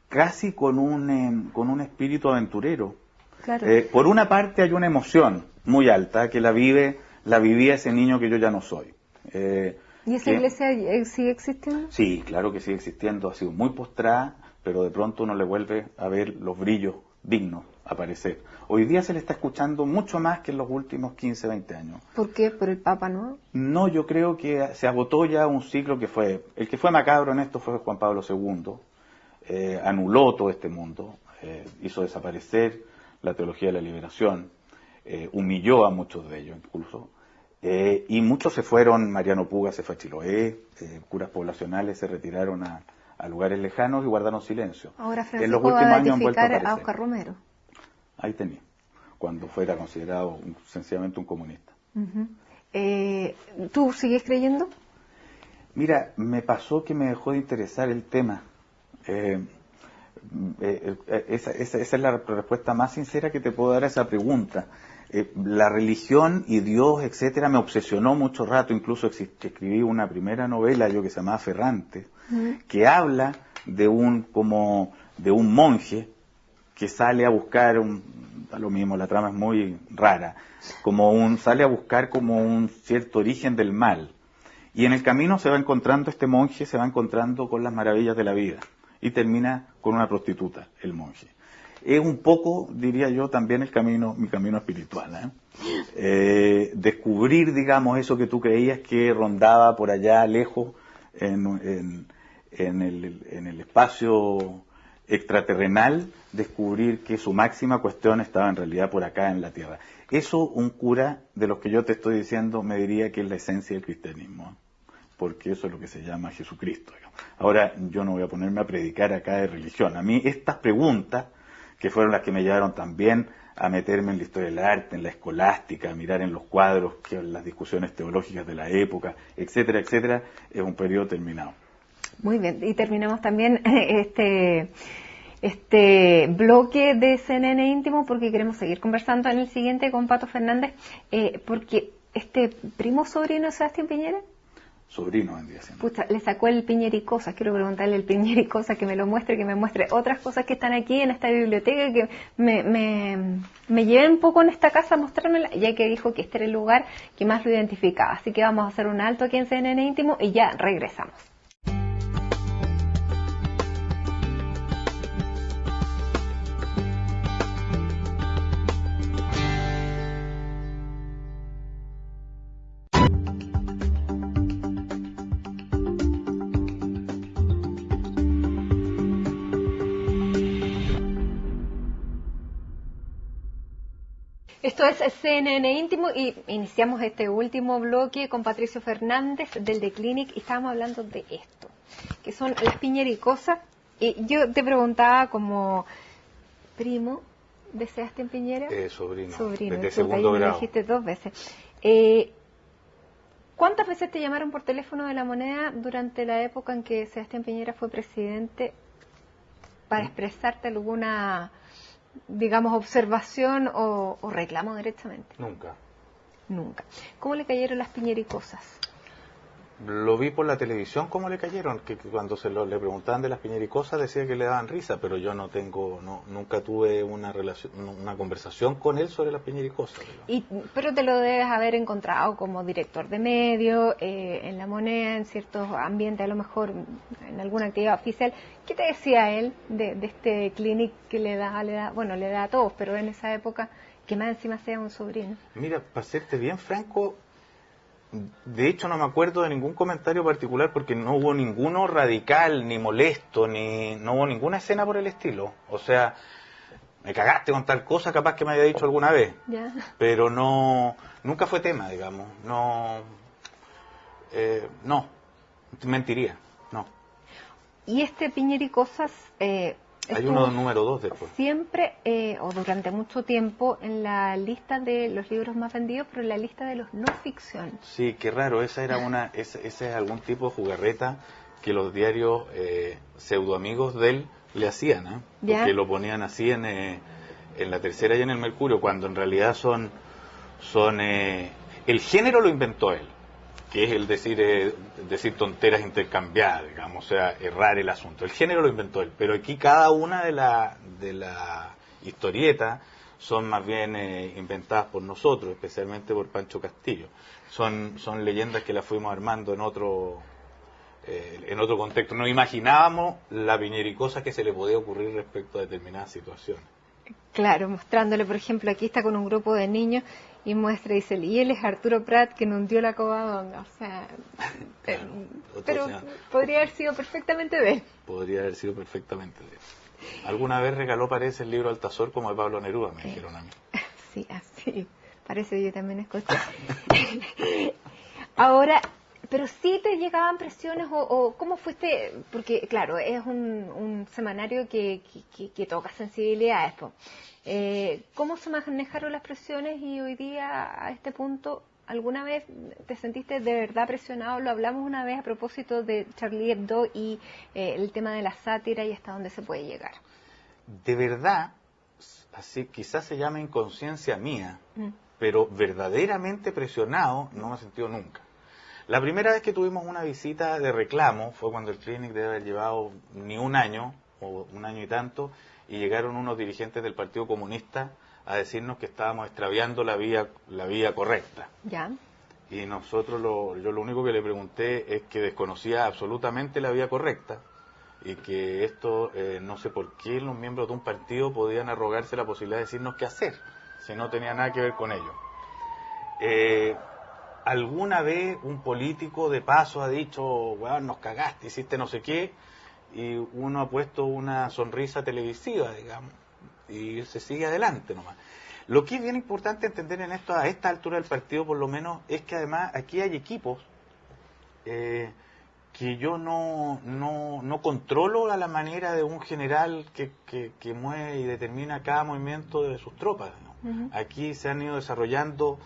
casi con un espíritu aventurero. Claro. Por una parte hay una emoción muy alta que la vivía ese niño que yo ya no soy. ¿Y esa iglesia sigue existiendo? Sí, claro que sigue existiendo. Ha sido muy postrada, pero de pronto uno le vuelve a ver los brillos dignos aparecer. Hoy día se le está escuchando mucho más que en los últimos 15, 20 años. ¿Por qué? ¿Por el Papa, no? No, yo creo que se agotó ya un ciclo el que fue macabro en esto fue Juan Pablo II. Anuló todo este mundo, hizo desaparecer la teología de la liberación, humilló a muchos de ellos incluso, y muchos se fueron. Mariano Puga se fue a Chiloé, curas poblacionales se retiraron a lugares lejanos y guardaron silencio. Ahora en los Francisco va últimos a años han vuelto a identificar a aparecer. Oscar Romero. Ahí tenía, cuando fuera considerado sencillamente un comunista. ¿Tú sigues creyendo? Mira, me pasó que me dejó de interesar el tema. Esa es la respuesta más sincera que te puedo dar a esa pregunta. La religión y Dios, etcétera, me obsesionó mucho rato. Incluso escribí una primera novela yo que se llamaba Ferrante, que habla de un monje que sale a buscar a lo mismo, la trama es muy rara, sale a buscar como un cierto origen del mal. Y en el camino este monje se va encontrando con las maravillas de la vida y termina con una prostituta, el monje. Es un poco, diría yo, también mi camino espiritual. Descubrir, digamos, eso que tú creías que rondaba por allá lejos en el espacio extraterrenal, descubrir que su máxima cuestión estaba en realidad por acá en la tierra. Eso un cura de los que yo te estoy diciendo me diría que es la esencia del cristianismo, porque eso es lo que se llama Jesucristo. Ahora, yo no voy a ponerme a predicar acá de religión. A mí estas preguntas, que fueron las que me llevaron también a meterme en la historia del arte, en la escolástica, a mirar en los cuadros, las discusiones teológicas de la época, etcétera, etcétera, es un periodo terminado. Muy bien, y terminamos también este bloque de CNN íntimo porque queremos seguir conversando en el siguiente con Pato Fernández, porque primo sobrino de Sebastián Piñera, sobrino vendría siendo. Pucha, le sacó el Piñericosas. Quiero preguntarle el Piñericosas que me lo muestre, que me muestre otras cosas que están aquí en esta biblioteca, que me llevé un poco en esta casa a mostrármela, ya que dijo que este era el lugar que más lo identificaba. Así que vamos a hacer un alto aquí en CNN íntimo y ya regresamos. Esto es CNN íntimo y iniciamos este último bloque con Patricio Fernández del The Clinic y estábamos hablando de esto, que son las piñericosas. Y yo te preguntaba como primo de Sebastián Piñera. Sobrino, de tú segundo grado. Me dijiste 2 veces. ¿Cuántas veces te llamaron por teléfono de La Moneda durante la época en que Sebastián Piñera fue presidente para expresarte alguna, digamos, observación o reclamo directamente? Nunca. ¿Cómo le cayeron las piñericosas? Lo vi por la televisión cómo le cayeron, que cuando le preguntaban de las piñericosas decía que le daban risa, pero yo nunca tuve una conversación con él sobre las piñericosas. Pero te lo debes haber encontrado como director de medios, en La Moneda, en ciertos ambientes, a lo mejor en alguna actividad oficial. ¿Qué te decía él de este clinic que le da a todos, pero en esa época que más encima sea un sobrino? Mira, para serte bien franco, de hecho no me acuerdo de ningún comentario particular porque no hubo ninguno radical, ni molesto, no hubo ninguna escena por el estilo. O sea, me cagaste con tal cosa, capaz que me haya dicho alguna vez. ¿Ya? Pero nunca fue tema, digamos. No, mentiría, no. Y piñericosas... hay uno número 2 después. Siempre, o durante mucho tiempo, en la lista de los libros más vendidos, pero en la lista de los no ficción. Sí, qué raro, esa es algún tipo de jugarreta que los diarios pseudoamigos de él le hacían, ¿eh? ¿Ya? Porque lo ponían así en La Tercera y en el Mercurio, cuando en realidad el género lo inventó él, que es el decir tonteras intercambiadas, digamos, o sea, errar el asunto. El género lo inventó él, pero aquí cada una de la historietas son más bien inventadas por nosotros, especialmente por Pancho Castillo. Son leyendas que las fuimos armando en otro contexto. No imaginábamos la piñericosa que se le podía ocurrir respecto a determinadas situaciones. Claro, mostrándole, por ejemplo, aquí está con un grupo de niños y muestra, dice, y él es Arturo Prat que hundió la Covadonga. O sea, Claro, pero sea, podría haber sido perfectamente de él. Podría haber sido perfectamente de él. Alguna vez regaló, parece, el libro Altazor como de Pablo Neruda, me dijeron a mí. Sí, así. Parece que yo también escuché. Ahora, pero sí te llegaban presiones o ¿cómo fuiste? Porque, claro, es un semanario que toca sensibilidades. ¿Cómo se manejaron las presiones y hoy día, a este punto, alguna vez te sentiste de verdad presionado? Lo hablamos una vez a propósito de Charlie Hebdo y el tema de la sátira y hasta dónde se puede llegar. De verdad, así quizás se llame inconsciencia mía, pero verdaderamente presionado no me he sentido nunca. La primera vez que tuvimos una visita de reclamo fue cuando el Clinic debe haber llevado ni un año, o un año y tanto, y llegaron unos dirigentes del Partido Comunista a decirnos que estábamos extraviando la vía correcta. ¿Ya? Y nosotros, yo lo único que le pregunté es que desconocía absolutamente la vía correcta y que esto, no sé por qué los miembros de un partido podían arrogarse la posibilidad de decirnos qué hacer, si no tenía nada que ver con ello. Alguna vez un político de paso ha dicho, weón, nos cagaste, hiciste no sé qué, y uno ha puesto una sonrisa televisiva, digamos, y se sigue adelante nomás. Lo que es bien importante entender en esto, a esta altura del partido por lo menos, es que además aquí hay equipos que yo no controlo a la manera de un general que mueve y determina cada movimiento de sus tropas, ¿no? Aquí se han ido desarrollando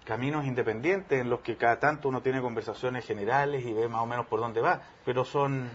caminos independientes en los que cada tanto uno tiene conversaciones generales y ve más o menos por dónde va, pero son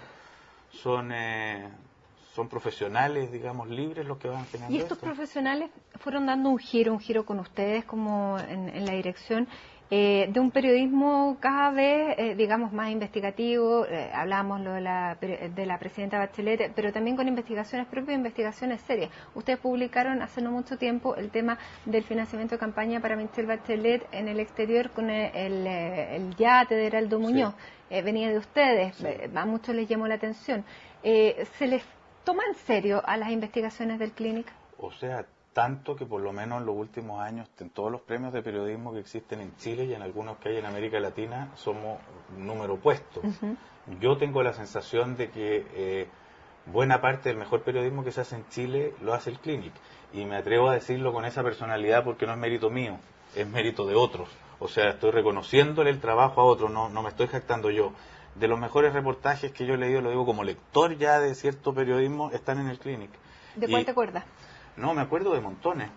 profesionales, digamos, libres los que van generando. Y estos profesionales fueron dando un giro con ustedes como en la dirección de un periodismo cada vez, digamos, más investigativo. Hablábamos lo de la presidenta Bachelet, pero también con investigaciones propias, investigaciones serias. Ustedes publicaron hace no mucho tiempo el tema del financiamiento de campaña para Michelle Bachelet en el exterior con el yate de Heraldo Muñoz. Sí. Venía de ustedes, sí. A muchos les llamó la atención. ¿Se les toma en serio a las investigaciones del Clinic? O sea, tanto que por lo menos en los últimos años, en todos los premios de periodismo que existen en Chile y en algunos que hay en América Latina, somos número opuesto. Yo tengo la sensación de que buena parte del mejor periodismo que se hace en Chile lo hace el Clinic. Y me atrevo a decirlo con esa personalidad porque no es mérito mío, es mérito de otros. O sea, estoy reconociéndole el trabajo a otros, no me estoy jactando yo. De los mejores reportajes que yo he leído, lo digo como lector ya de cierto periodismo, están en el Clinic. ¿De cuál te acuerdas? No, me acuerdo de montones.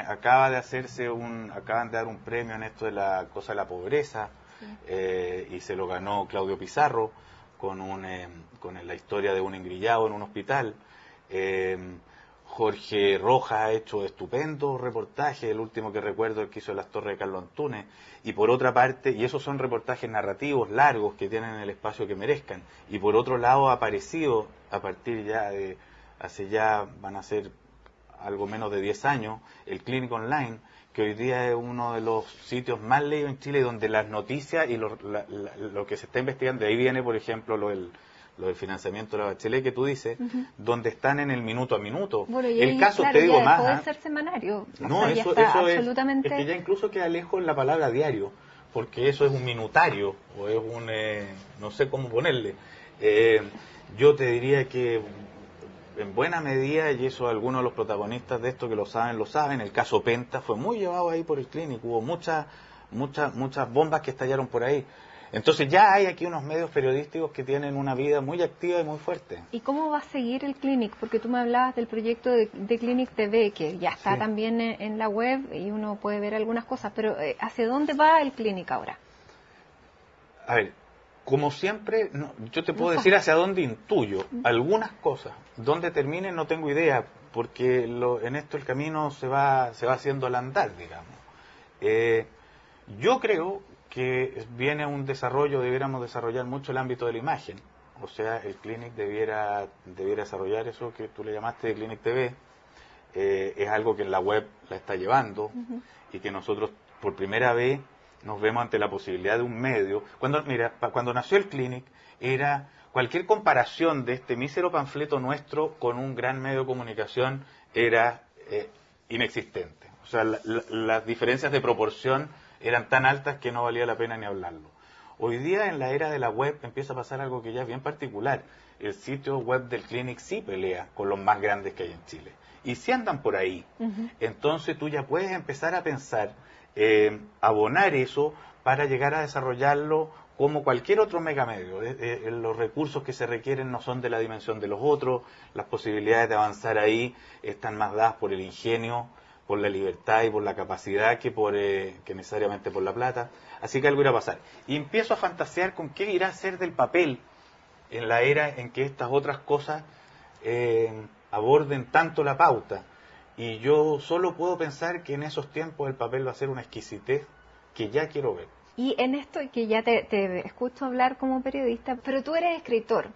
Acaban de dar un premio en esto de la cosa de la pobreza, sí. Y se lo ganó Claudio Pizarro con la historia de un engrillado en un hospital. Jorge Rojas ha hecho estupendos reportajes, el último que recuerdo es el que hizo Las Torres de Carlos Antunes, y por otra parte, y esos son reportajes narrativos largos que tienen el espacio que merezcan, y por otro lado ha aparecido a partir ya de, van a ser algo menos de 10 años, el Clinic Online, que hoy día es uno de los sitios más leídos en Chile, donde las noticias y lo que se está investigando, de ahí viene por ejemplo lo del financiamiento de la Bachelet que tú dices, donde están en el minuto a minuto. Bueno, y el caso, claro, te digo más. Puede ser semanario. No, o sea, eso absolutamente... es que ya incluso queda lejos la palabra diario, porque eso es un minutario, o es un, no sé cómo ponerle. Yo te diría que en buena medida, y eso algunos de los protagonistas de esto que lo saben, el caso Penta fue muy llevado ahí por el Clinic, hubo muchas bombas que estallaron por ahí. Entonces ya hay aquí unos medios periodísticos que tienen una vida muy activa y muy fuerte. ¿Y cómo va a seguir el Clinic? Porque tú me hablabas del proyecto de Clinic TV, que ya está también en la web y uno puede ver algunas cosas, pero ¿hacia dónde va el Clinic ahora? A ver, Como siempre, yo te puedo decir hacia dónde intuyo algunas cosas. Dónde termine no tengo idea, porque en esto el camino se va haciendo al andar, digamos. Yo creo que viene un desarrollo, debiéramos desarrollar mucho el ámbito de la imagen. O sea, el Clinic debiera desarrollar eso que tú le llamaste de Clinic TV. Es algo que en la web la está llevando y que nosotros por primera vez nos vemos ante la posibilidad de un medio. Cuando nació el Clinic, era cualquier comparación de este mísero panfleto nuestro con un gran medio de comunicación era inexistente. O sea, las diferencias de proporción eran tan altas que no valía la pena ni hablarlo. Hoy día, en la era de la web, empieza a pasar algo que ya es bien particular. El sitio web del Clinic sí pelea con los más grandes que hay en Chile. Y sí andan por ahí. Entonces tú ya puedes empezar a pensar abonar eso para llegar a desarrollarlo como cualquier otro megamedio. Los recursos que se requieren no son de la dimensión de los otros, las posibilidades de avanzar ahí están más dadas por el ingenio, por la libertad y por la capacidad que necesariamente por la plata. Así que algo irá a pasar. Y empiezo a fantasear con qué irá a ser del papel en la era en que estas otras cosas aborden tanto la pauta. Y yo solo puedo pensar que en esos tiempos el papel va a ser una exquisitez que ya quiero ver. Y en esto que ya te escucho hablar como periodista, pero tú eres escritor.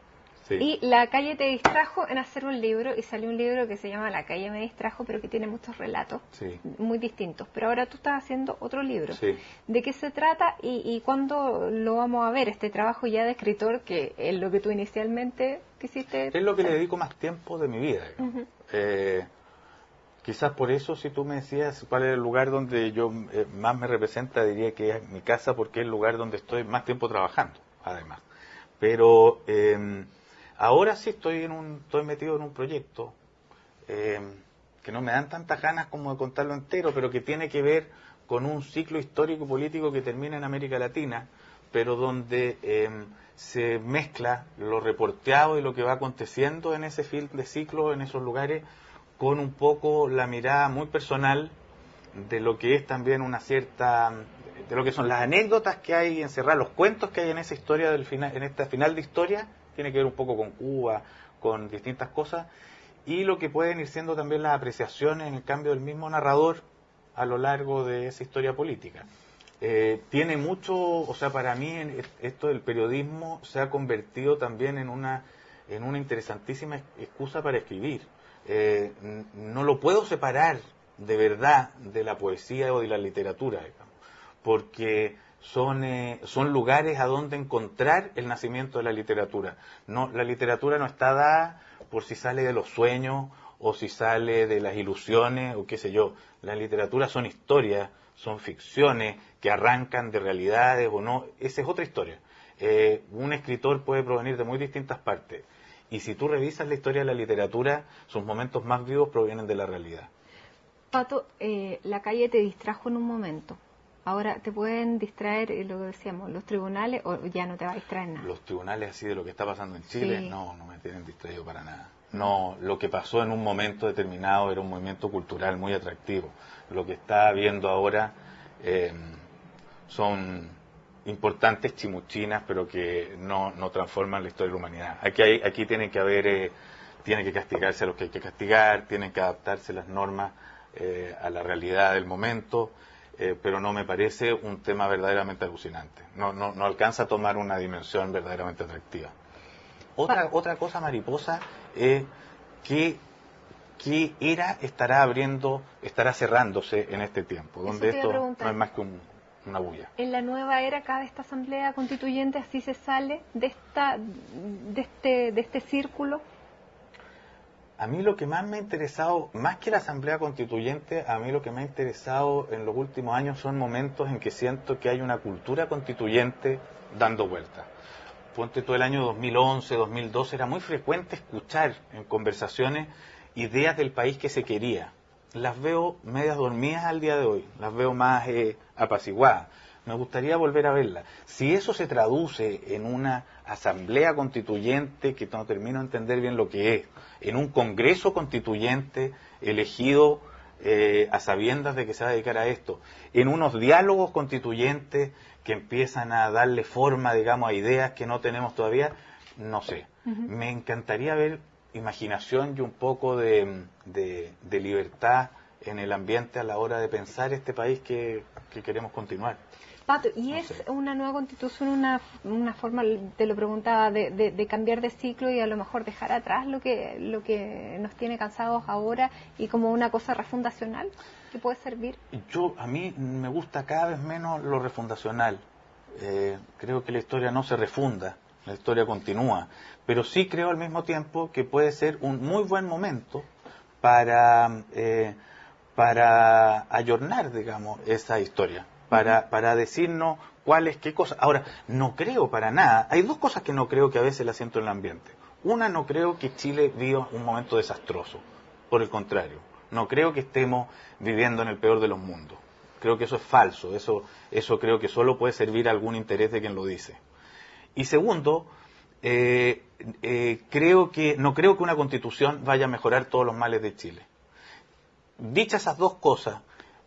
Sí. Y La calle te distrajo en hacer un libro, y salió un libro que se llama La calle me distrajo, pero que tiene muchos relatos muy distintos. Pero ahora tú estás haciendo otro libro. Sí. ¿De qué se trata y cuándo lo vamos a ver, este trabajo ya de escritor, que es lo que tú inicialmente quisiste? Es lo que le dedico más tiempo de mi vida. Quizás por eso, si tú me decías cuál es el lugar donde yo más me representa, diría que es mi casa, porque es el lugar donde estoy más tiempo trabajando, además. Pero ahora sí estoy metido en un proyecto que no me dan tantas ganas como de contarlo entero, pero que tiene que ver con un ciclo histórico y político que termina en América Latina, pero donde se mezcla lo reporteado y lo que va aconteciendo en ese fin de ciclo, en esos lugares, con un poco la mirada muy personal de lo que es también de lo que son las anécdotas que hay encerradas, los cuentos que hay en esa historia en esta final de historia, tiene que ver un poco con Cuba, con distintas cosas, y lo que pueden ir siendo también las apreciaciones en el cambio del mismo narrador a lo largo de esa historia política. Tiene mucho, o sea, para mí esto del periodismo se ha convertido también en una interesantísima excusa para escribir. No lo puedo separar de verdad de la poesía o de la literatura, digamos, porque son lugares a donde encontrar el nacimiento de la literatura. La literatura no está dada por si sale de los sueños o si sale de las ilusiones o qué sé yo. La literatura son historias, son ficciones que arrancan de realidades o no. Esa es otra historia. Un escritor puede provenir de muy distintas partes. Y si tú revisas la historia de la literatura, sus momentos más vivos provienen de la realidad. Pato, La calle te distrajo en un momento. Ahora, ¿te pueden distraer, lo que decíamos, los tribunales, o ya no te va a distraer nada? Los tribunales, así de lo que está pasando en Chile, no me tienen distraído para nada. No, lo que pasó en un momento determinado era un movimiento cultural muy atractivo. Lo que está habiendo ahora son importantes chimuchinas, pero que no transforman la historia de la humanidad. Aquí tiene que castigarse a los que hay que castigar, tienen que adaptarse las normas a la realidad del momento, pero no me parece un tema verdaderamente alucinante. No alcanza a tomar una dimensión verdaderamente atractiva. Otra cosa mariposa es que era estará cerrándose en este tiempo, donde esto no es más que una bulla. En la nueva era, cada esta asamblea constituyente así se sale de este círculo. A mí lo que más me ha interesado, más que la asamblea constituyente, a mí lo que me ha interesado en los últimos años son momentos en que siento que hay una cultura constituyente dando vueltas. Ponte todo el año 2011, 2012, era muy frecuente escuchar en conversaciones ideas del país que se quería. Las veo medias dormidas al día de hoy, las veo más apaciguadas. Me gustaría volver a verlas. Si eso se traduce en una asamblea constituyente, que no termino de entender bien lo que es, en un congreso constituyente elegido a sabiendas de que se va a dedicar a esto, en unos diálogos constituyentes que empiezan a darle forma, digamos, a ideas que no tenemos todavía, no sé. Me encantaría ver imaginación y un poco de libertad en el ambiente a la hora de pensar este país que queremos continuar. Pato, ¿y es una nueva constitución una forma, te lo preguntaba, de cambiar de ciclo y a lo mejor dejar atrás lo que nos tiene cansados ahora y como una cosa refundacional que puede servir? A mí me gusta cada vez menos lo refundacional. Creo que la historia no se refunda, la historia continúa, pero sí creo al mismo tiempo que puede ser un muy buen momento para ayornar, digamos, esa historia. Para decirnos qué cosas. Ahora, no creo para nada. Hay dos cosas que no creo que a veces la siento en el ambiente. Una, no creo que Chile viva un momento desastroso. Por el contrario, no creo que estemos viviendo en el peor de los mundos. Creo que eso es falso. Eso creo que solo puede servir a algún interés de quien lo dice. Y segundo, no creo que una constitución vaya a mejorar todos los males de Chile. Dichas esas dos cosas,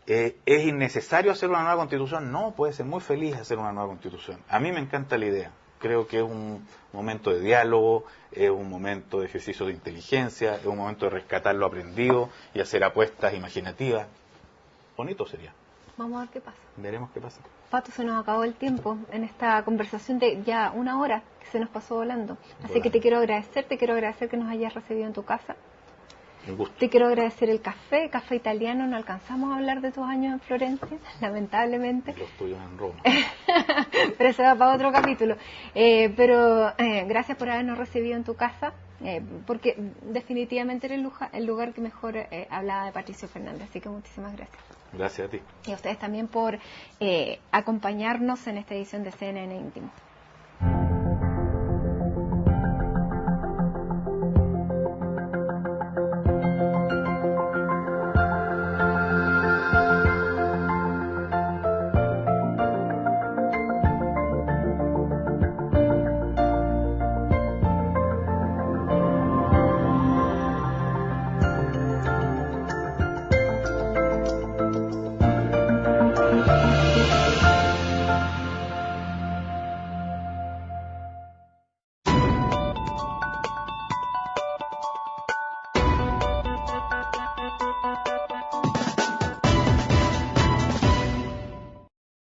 ¿es innecesario hacer una nueva constitución? No, puede ser muy feliz hacer una nueva constitución. A mí me encanta la idea. Creo que es un momento de diálogo, es un momento de ejercicio de inteligencia, es un momento de rescatar lo aprendido y hacer apuestas imaginativas. Bonito sería. Vamos a ver qué pasa. Veremos qué pasa. Pato, se nos acabó el tiempo en esta conversación de ya una hora que se nos pasó volando. Así que te quiero agradecer que nos hayas recibido en tu casa. Un gusto. Te quiero agradecer el café italiano. No alcanzamos a hablar de tus años en Florencia, lamentablemente. Los tuyos en Roma. Pero se va para otro capítulo. Pero gracias por habernos recibido en tu casa, porque definitivamente era el lugar que mejor hablaba de Patricio Fernández. Así que muchísimas gracias. Gracias a ti. Y a ustedes también por acompañarnos en esta edición de CNN Íntimo.